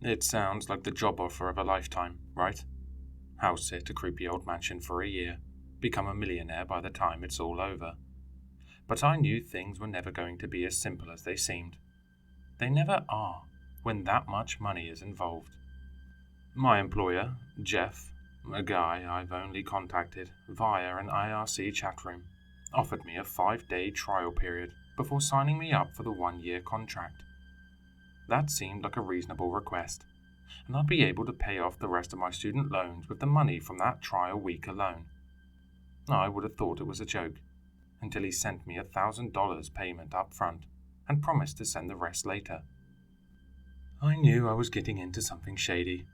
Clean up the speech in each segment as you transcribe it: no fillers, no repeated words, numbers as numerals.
It sounds like the job offer of a lifetime, right? House sit a creepy old mansion for a year, become a millionaire by the time it's all over. But I knew things were never going to be as simple as they seemed. They never are when that much money is involved. My employer, Jeff, a guy I've only contacted via an IRC chat room, offered me a 5-day trial period before signing me up for the 1-year contract. That seemed like a reasonable request, and I'd be able to pay off the rest of my student loans with the money from that trial week alone. I would have thought it was a joke, until he sent me $1,000 payment up front and promised to send the rest later. I knew I was getting into something shady.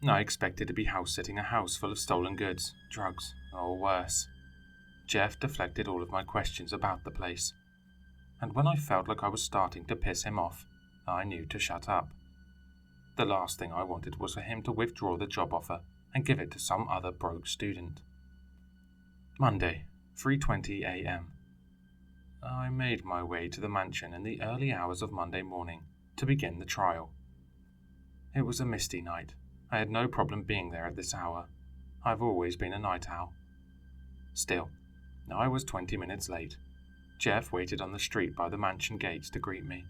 I expected to be house-sitting a house full of stolen goods, drugs, or worse. Jeff deflected all of my questions about the place, and when I felt like I was starting to piss him off, I knew to shut up. The last thing I wanted was for him to withdraw the job offer and give it to some other broke student. Monday, 3:20 a.m. I made my way to the mansion in the early hours of Monday morning to begin the trial. It was a misty night. I had no problem being there at this hour. I've always been a night owl. Still, I was 20 minutes late. Jeff waited on the street by the mansion gates to greet me.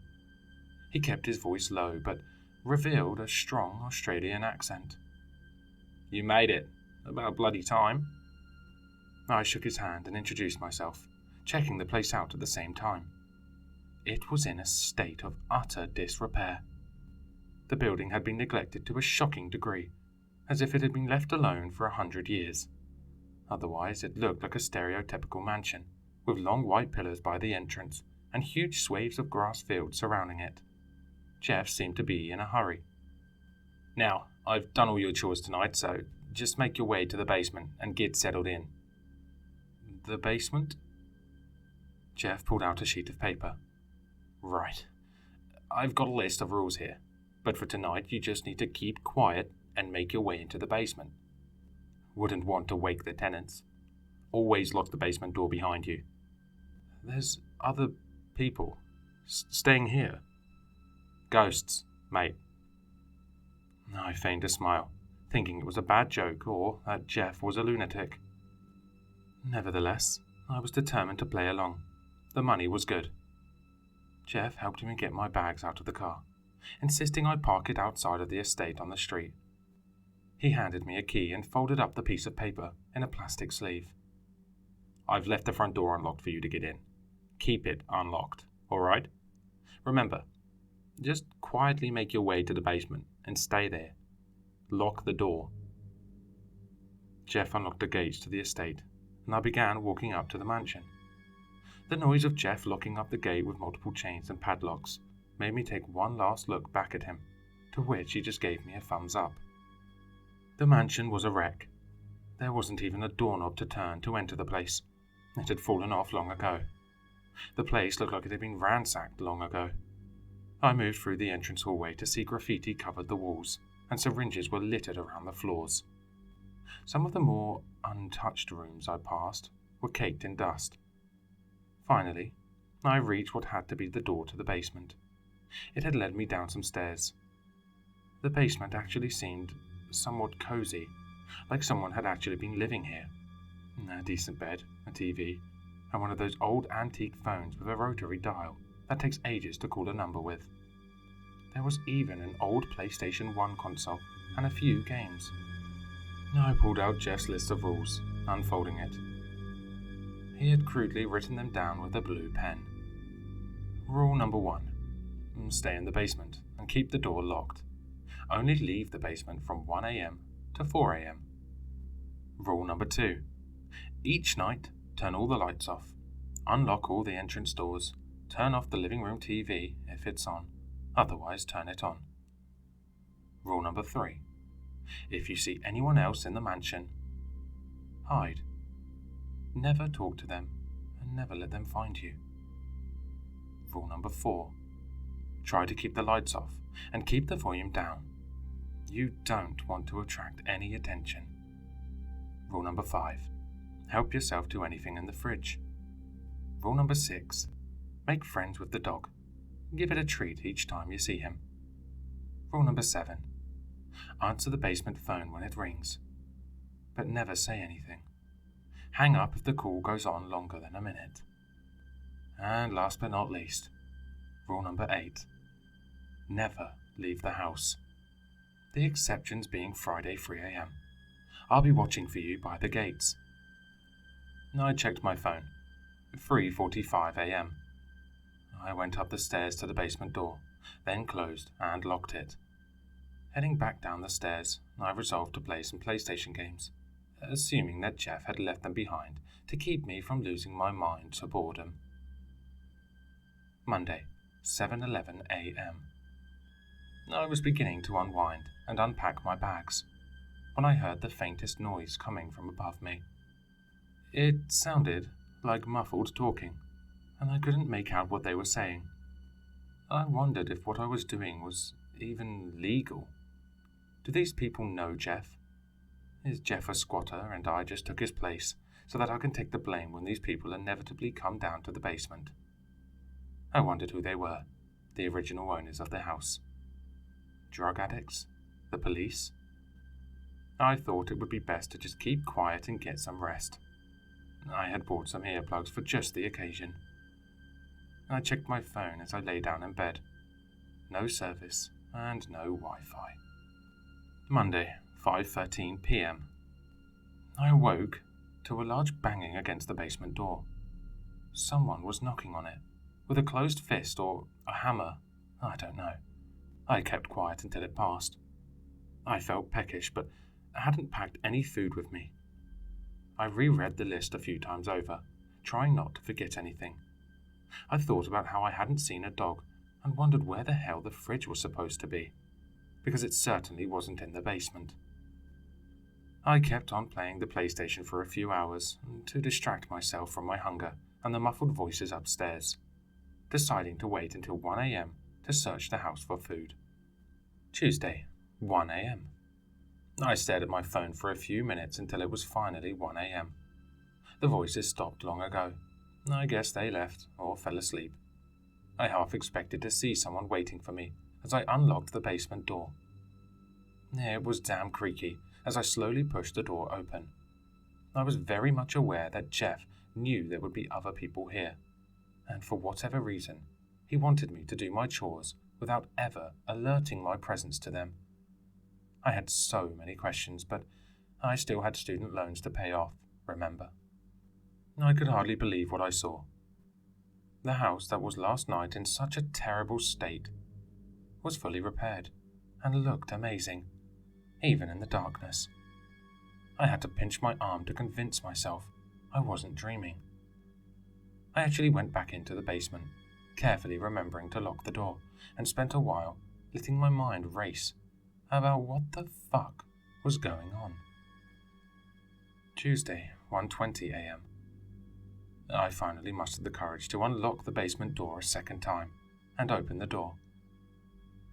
He kept his voice low, but revealed a strong Australian accent. "You made it. About bloody time." I shook his hand and introduced myself, checking the place out at the same time. It was in a state of utter disrepair. The building had been neglected to a shocking degree, as if it had been left alone for 100 years. Otherwise, it looked like a stereotypical mansion, with long white pillars by the entrance and huge swathes of grass fields surrounding it. Jeff seemed to be in a hurry. "Now, I've done all your chores tonight, so just make your way to the basement and get settled in." "The basement?" Jeff pulled out a sheet of paper. "Right. I've got a list of rules here, but for tonight you just need to keep quiet and make your way into the basement. Wouldn't want to wake the tenants. Always lock the basement door behind you." "There's other people staying here." "Ghosts, mate." I feigned a smile, thinking it was a bad joke or that Jeff was a lunatic. Nevertheless, I was determined to play along. The money was good. Jeff helped me get my bags out of the car, insisting I park it outside of the estate on the street. He handed me a key and folded up the piece of paper in a plastic sleeve. "I've left the front door unlocked for you to get in. Keep it unlocked, all right? Remember, just quietly make your way to the basement and stay there. Lock the door." Jeff unlocked the gates to the estate, and I began walking up to the mansion. The noise of Jeff locking up the gate with multiple chains and padlocks made me take one last look back at him, to which he just gave me a thumbs up. The mansion was a wreck. There wasn't even a doorknob to turn to enter the place. It had fallen off long ago. The place looked like it had been ransacked long ago. I moved through the entrance hallway to see graffiti covered the walls, and syringes were littered around the floors. Some of the more untouched rooms I passed were caked in dust. Finally, I reached what had to be the door to the basement. It had led me down some stairs. The basement actually seemed somewhat cozy, like someone had actually been living here. A decent bed, a TV, and one of those old antique phones with a rotary dial that takes ages to call a number with. There was even an old PlayStation 1 console and a few games. I pulled out Jeff's list of rules, unfolding it. He had crudely written them down with a blue pen. Rule number 1. Stay in the basement and keep the door locked. Only leave the basement from 1 a.m. to 4 a.m. Rule number 2. Each night, turn all the lights off. Unlock all the entrance doors. Turn off the living room TV if it's on. Otherwise, turn it on. Rule number 3. If you see anyone else in the mansion, hide. Never talk to them and never let them find you. Rule number 4. Try to keep the lights off and keep the volume down. You don't want to attract any attention. Rule number 5. Help yourself to anything in the fridge. Rule number 6. Make friends with the dog. Give it a treat each time you see him. Rule number 7. Answer the basement phone when it rings, but never say anything. Hang up if the call goes on longer than a minute. And last but not least, rule number 8. Never leave the house. The exceptions being Friday 3 a.m. I'll be watching for you by the gates. I checked my phone. 3:45 a.m. I went up the stairs to the basement door, then closed and locked it. Heading back down the stairs, I resolved to play some PlayStation games, assuming that Jeff had left them behind to keep me from losing my mind to boredom. Monday, 7:11 a.m. I was beginning to unwind and unpack my bags when I heard the faintest noise coming from above me. It sounded like muffled talking, and I couldn't make out what they were saying. I wondered if what I was doing was even legal. Do these people know Jeff? Is Jeff a squatter and I just took his place so that I can take the blame when these people inevitably come down to the basement? I wondered who they were, the original owners of the house. Drug addicts? The police? I thought it would be best to just keep quiet and get some rest. I had bought some earplugs for just the occasion. I checked my phone as I lay down in bed. No service and no Wi-Fi. Monday, 5:13 p.m. I awoke to a large banging against the basement door. Someone was knocking on it, with a closed fist or a hammer, I don't know. I kept quiet until it passed. I felt peckish, but I hadn't packed any food with me. I reread the list a few times over, trying not to forget anything. I thought about how I hadn't seen a dog and wondered where the hell the fridge was supposed to be, because it certainly wasn't in the basement. I kept on playing the PlayStation for a few hours to distract myself from my hunger and the muffled voices upstairs, deciding to wait until 1 a.m. to search the house for food. Tuesday, 1 a.m. I stared at my phone for a few minutes until it was finally 1 a.m. The voices stopped long ago. I guess they left or fell asleep. I half expected to see someone waiting for me as I unlocked the basement door. It was damn creaky as I slowly pushed the door open. I was very much aware that Jeff knew there would be other people here, and for whatever reason, he wanted me to do my chores without ever alerting my presence to them. I had so many questions, but I still had student loans to pay off, remember? I could hardly believe what I saw. The house that was last night in such a terrible state was fully repaired and looked amazing, even in the darkness. I had to pinch my arm to convince myself I wasn't dreaming. I actually went back into the basement, carefully remembering to lock the door, and spent a while letting my mind race about what the fuck was going on. Tuesday, 1:20 a.m. I finally mustered the courage to unlock the basement door a second time and open the door.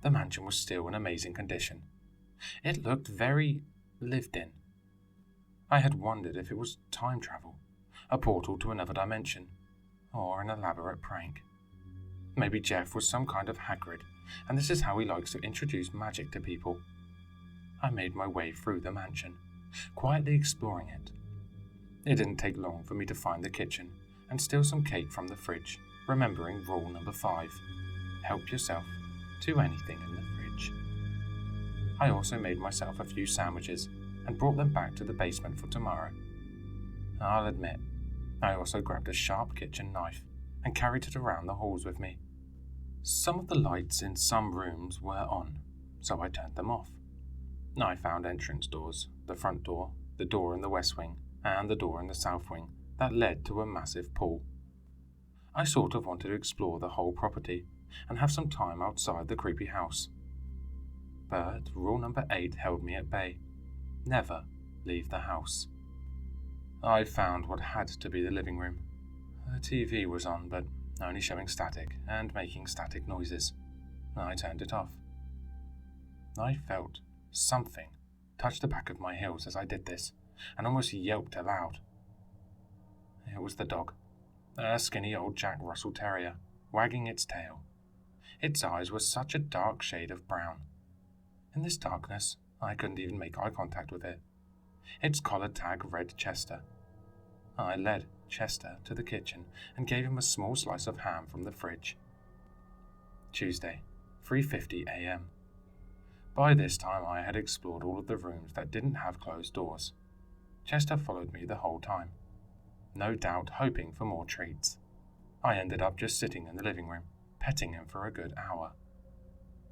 The mansion was still in amazing condition. It looked very lived in. I had wondered if it was time travel, a portal to another dimension, or an elaborate prank. Maybe Jeff was some kind of Hagrid, and this is how he likes to introduce magic to people. I made my way through the mansion, quietly exploring it. It didn't take long for me to find the kitchen and steal some cake from the fridge, remembering rule number 5, help yourself to anything in the fridge. I also made myself a few sandwiches and brought them back to the basement for tomorrow. I'll admit, I also grabbed a sharp kitchen knife and carried it around the halls with me. Some of the lights in some rooms were on, so I turned them off. I found entrance doors, the front door, the door in the west wing, and the door in the south wing that led to a massive pool. I sort of wanted to explore the whole property and have some time outside the creepy house. But rule number 8 held me at bay. Never leave the house. I found what had to be the living room. The TV was on, but only showing static and making static noises. I turned it off. I felt something touch the back of my heels as I did this, and almost yelped aloud. It was the dog, a skinny old Jack Russell Terrier, wagging its tail. Its eyes were such a dark shade of brown. In this darkness, I couldn't even make eye contact with it. Its collar tag read Chester. I led Chester to the kitchen and gave him a small slice of ham from the fridge. Tuesday, 3:50 a.m. By this time I had explored all of the rooms that didn't have closed doors. Chester followed me the whole time, no doubt hoping for more treats. I ended up just sitting in the living room, petting him for a good hour,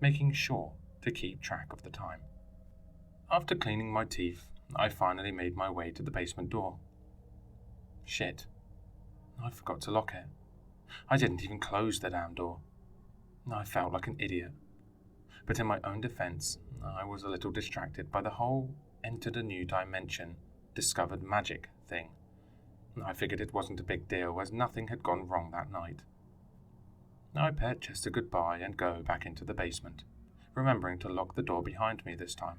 making sure to keep track of the time. After cleaning my teeth, I finally made my way to the basement door. Shit. I forgot to lock it. I didn't even close the damn door. I felt like an idiot. But in my own defense, I was a little distracted by the whole entered a new dimension, discovered magic thing. I figured it wasn't a big deal as nothing had gone wrong that night. I paired Chester goodbye and go back into the basement, remembering to lock the door behind me this time.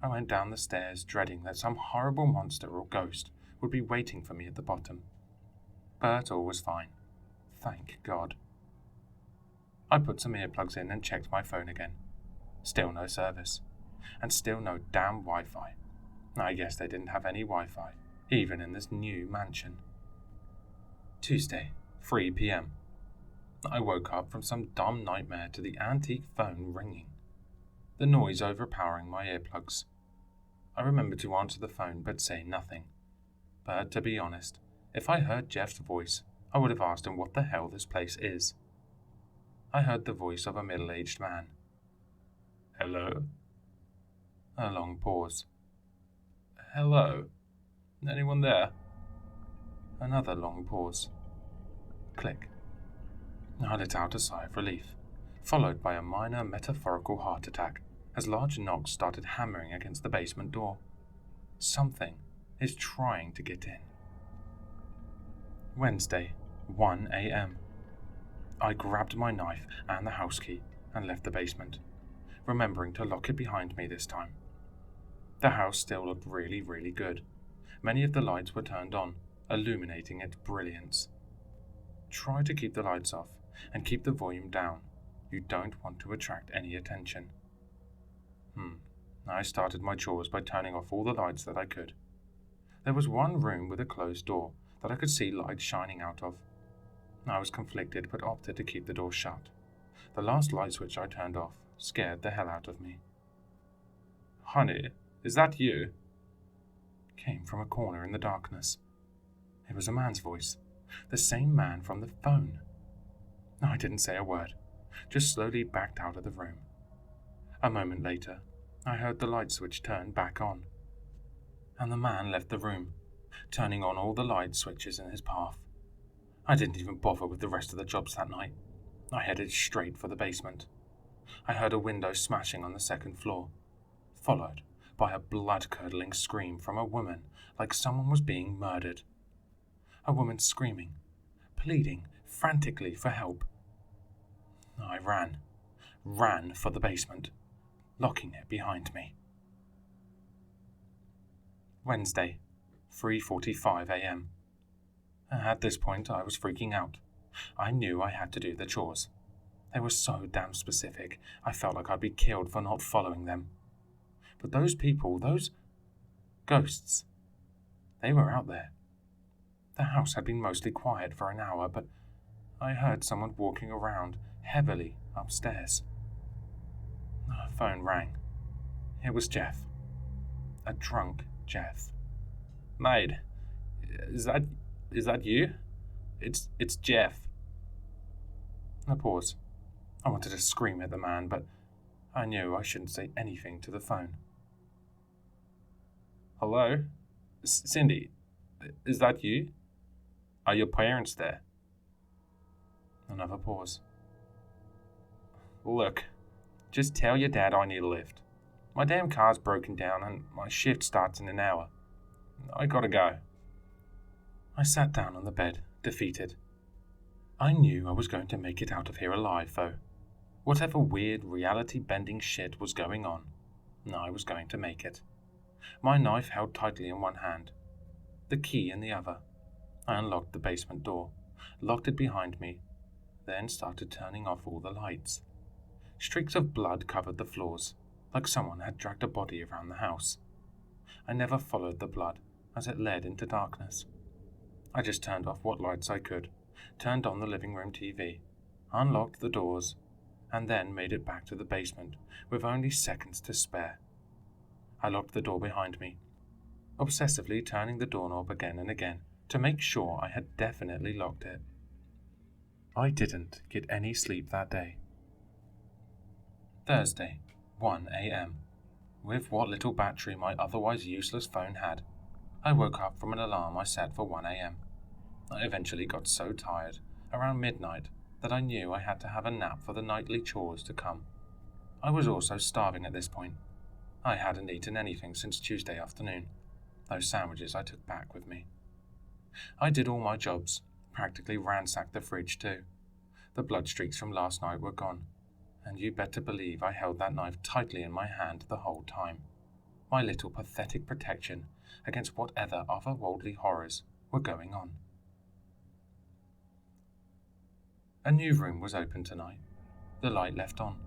I went down the stairs dreading that some horrible monster or ghost would be waiting for me at the bottom. But all was fine. Thank God. I put some earplugs in and checked my phone again. Still no service. And still no damn Wi-Fi. I guess they didn't have any Wi-Fi, even in this new mansion. Tuesday, 3 p.m. I woke up from some dumb nightmare to the antique phone ringing, the noise overpowering my earplugs. I remembered to answer the phone but say nothing. But to be honest, if I heard Jeff's voice, I would have asked him what the hell this place is. I heard the voice of a middle-aged man. Hello? A long pause. Hello? Anyone there? Another long pause. Click. I let out a sigh of relief, followed by a minor metaphorical heart attack as large knocks started hammering against the basement door. Something is trying to get in. Wednesday, 1 a.m. I grabbed my knife and the house key and left the basement, remembering to lock it behind me this time. The house still looked really, really good. Many of the lights were turned on, illuminating its brilliance. Try to keep the lights off and keep the volume down. You don't want to attract any attention. I started my chores by turning off all the lights that I could. There was one room with a closed door that I could see light shining out of. I was conflicted but opted to keep the door shut. The last light switch I turned off scared the hell out of me. Honey, is that you? Came from a corner in the darkness. It was a man's voice, the same man from the phone. I didn't say a word, just slowly backed out of the room. A moment later, I heard the light switch turn back on, and the man left the room, turning on all the light switches in his path. I didn't even bother with the rest of the jobs that night. I headed straight for the basement. I heard a window smashing on the second floor, followed by a blood-curdling scream from a woman like someone was being murdered. A woman screaming, pleading frantically for help. I ran for the basement, locking it behind me. Wednesday, 3:45 a.m. At this point, I was freaking out. I knew I had to do the chores. They were so damn specific, I felt like I'd be killed for not following them. But those people, those ghosts, they were out there. The house had been mostly quiet for an hour, but I heard someone walking around heavily upstairs. The phone rang. It was Jeff. A drunk Jeff. Mate, is that you? It's Jeff. A pause. I wanted to scream at the man, but I knew I shouldn't say anything to the phone. Hello? Cindy, is that you? Are your parents there? Another pause. Look, just tell your dad I need a lift. My damn car's broken down and my shift starts in an hour. I gotta go. I sat down on the bed, defeated. I knew I was going to make it out of here alive, though. Whatever weird, reality-bending shit was going on, I was going to make it. My knife held tightly in one hand, the key in the other. I unlocked the basement door, locked it behind me, then started turning off all the lights. Streaks of blood covered the floors. like someone had dragged a body around the house. I never followed the blood as it led into darkness. I just turned off what lights I could, turned on the living room TV, unlocked the doors, and then made it back to the basement with only seconds to spare. I locked the door behind me, obsessively turning the doorknob again and again to make sure I had definitely locked it. I didn't get any sleep that day. Thursday, 1 a.m. With what little battery my otherwise useless phone had, I woke up from an alarm I set for 1 a.m. I eventually got so tired, around midnight, that I knew I had to have a nap for the nightly chores to come. I was also starving at this point. I hadn't eaten anything since Tuesday afternoon, those sandwiches I took back with me. I did all my jobs, practically ransacked the fridge too. The blood streaks from last night were gone, and you better believe I held that knife tightly in my hand the whole time. My little pathetic protection against whatever otherworldly horrors were going on. A new room was open tonight, the light left on.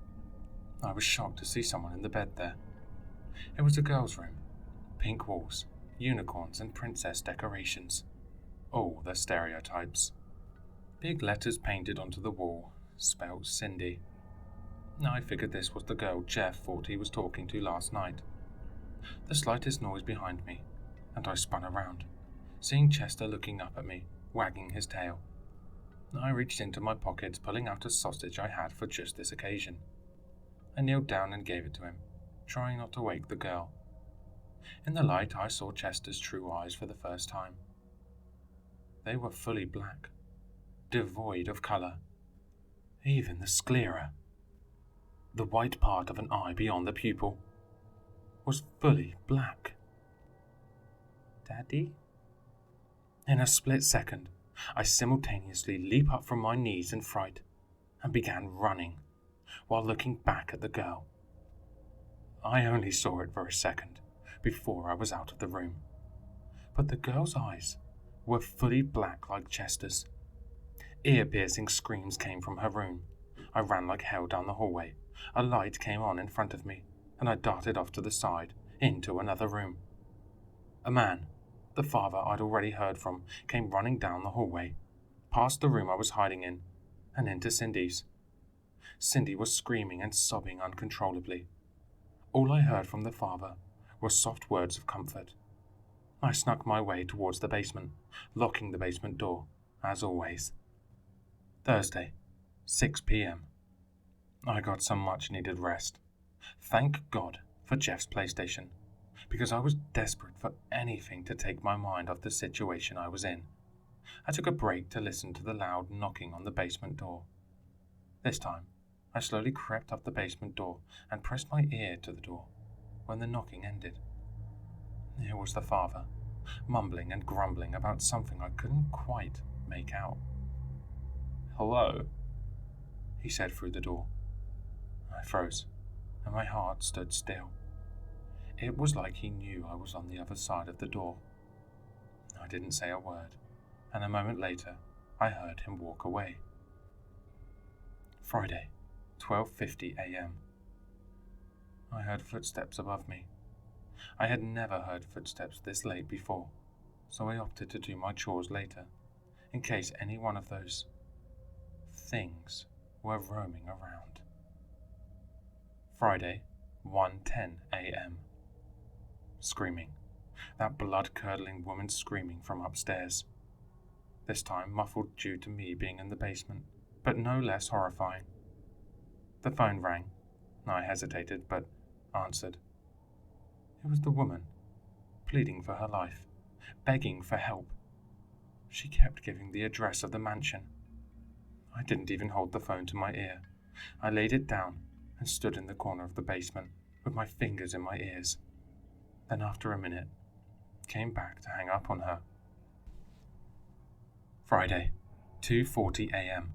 I was shocked to see someone in the bed there. It was a girl's room, pink walls, unicorns and princess decorations. All the stereotypes. Big letters painted onto the wall, spelled Cindy. I figured this was the girl Jeff thought he was talking to last night. The slightest noise behind me, and I spun around, seeing Chester looking up at me, wagging his tail. I reached into my pockets, pulling out a sausage I had for just this occasion. I kneeled down and gave it to him, trying not to wake the girl. In the light, I saw Chester's true eyes for the first time. They were fully black, devoid of colour. Even the sclera, the white part of an eye beyond the pupil, was fully black. Daddy? In a split second, I simultaneously leaped up from my knees in fright and began running, while looking back at the girl. I only saw it for a second before I was out of the room, but the girl's eyes were fully black like Chester's. Ear-piercing screams came from her room. I ran like hell down the hallway. A light came on in front of me, and I darted off to the side, into another room. A man, the father I'd already heard from, came running down the hallway, past the room I was hiding in, and into Cindy's. Cindy was screaming and sobbing uncontrollably. All I heard from the father were soft words of comfort. I snuck my way towards the basement, locking the basement door, as always. Thursday, 6 p.m. I got some much-needed rest. Thank God for Jeff's PlayStation, because I was desperate for anything to take my mind off the situation I was in. I took a break to listen to the loud knocking on the basement door. This time, I slowly crept up the basement door and pressed my ear to the door when the knocking ended. It was the father, mumbling and grumbling about something I couldn't quite make out. "Hello," he said through the door. I froze, and my heart stood still. It was like he knew I was on the other side of the door. I didn't say a word, and a moment later, I heard him walk away. Friday, 12:50 a.m. I heard footsteps above me. I had never heard footsteps this late before, so I opted to do my chores later, in case any one of those things were roaming around. Friday, 1:10 a.m. Screaming. That blood-curdling woman screaming from upstairs. This time muffled due to me being in the basement, but no less horrifying. The phone rang. I hesitated, but answered. It was the woman, pleading for her life, begging for help. She kept giving the address of the mansion. I didn't even hold the phone to my ear. I laid it down and stood in the corner of the basement with my fingers in my ears. Then after a minute, came back to hang up on her. Friday, 2:40 a.m.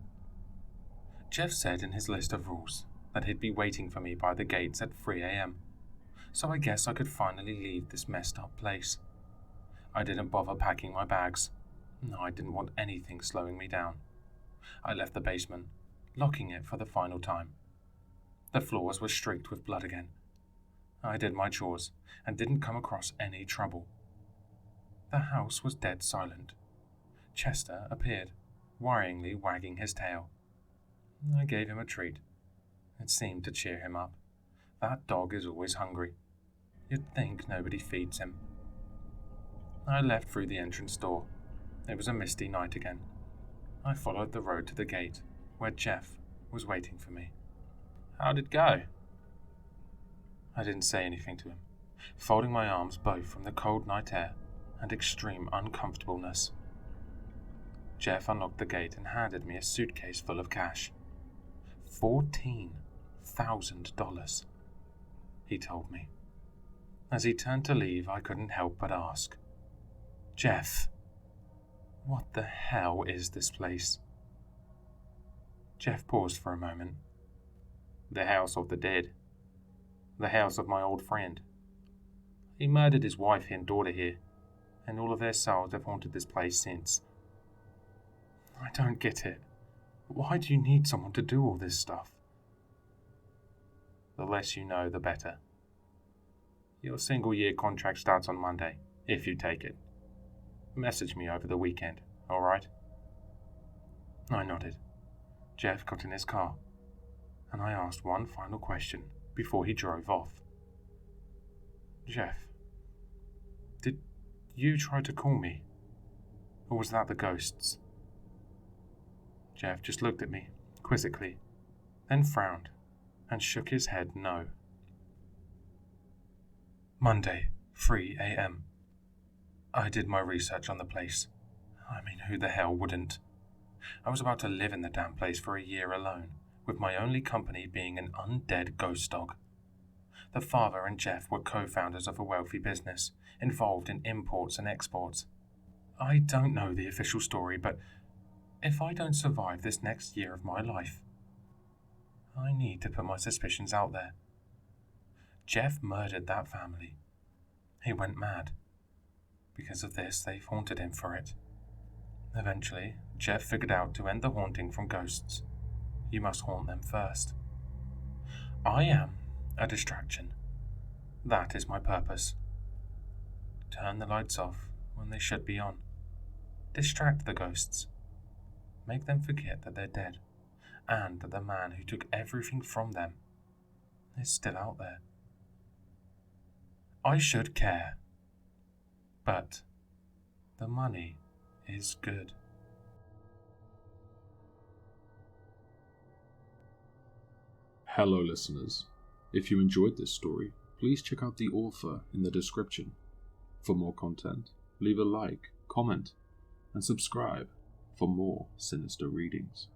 Jeff said in his list of rules that he'd be waiting for me by the gates at 3 a.m, so I guess I could finally leave this messed up place. I didn't bother packing my bags. No, I didn't want anything slowing me down. I left the basement, locking it for the final time. The floors were streaked with blood again, I did my chores and didn't come across any trouble. The house was dead silent. Chester appeared, worryingly wagging his tail. I gave him a treat. It seemed to cheer him up. That dog is always hungry. You'd think nobody feeds him. I left through the entrance door. It was a misty night again. I followed the road to the gate, where Jeff was waiting for me. How'd it go? I didn't say anything to him, folding my arms both from the cold night air and extreme uncomfortableness. Jeff unlocked the gate and handed me a suitcase full of cash. $14,000, he told me. As he turned to leave, I couldn't help but ask, Jeff, what the hell is this place? Jeff paused for a moment. The house of the dead. The house of my old friend. He murdered his wife and daughter here, and all of their souls have haunted this place since. I don't get it. Why do you need someone to do all this stuff? The less you know, the better. Your single-year contract starts on Monday, if you take it. Message me over the weekend, all right? I nodded. Jeff got in his car, and I asked one final question before he drove off. Jeff, did you try to call me? Or was that the ghosts? Jeff just looked at me, quizzically, then frowned, and shook his head no. Monday, 3 a.m. I did my research on the place. I mean, who the hell wouldn't? I was about to live in the damn place for a year alone, with my only company being an undead ghost dog. The father and Jeff were co-founders of a wealthy business, involved in imports and exports. I don't know the official story, but if I don't survive this next year of my life, I need to put my suspicions out there. Jeff murdered that family. He went mad. Because of this, they've haunted him for it. Eventually, Jeff figured out to end the haunting from ghosts, you must haunt them first. I am a distraction. That is my purpose. Turn the lights off when they should be on. Distract the ghosts. Make them forget that they're dead, and that the man who took everything from them is still out there. I should care, but the money is good. Hello listeners, if you enjoyed this story, please check out the author in the description. For more content, leave a like, comment, and subscribe for more sinister readings.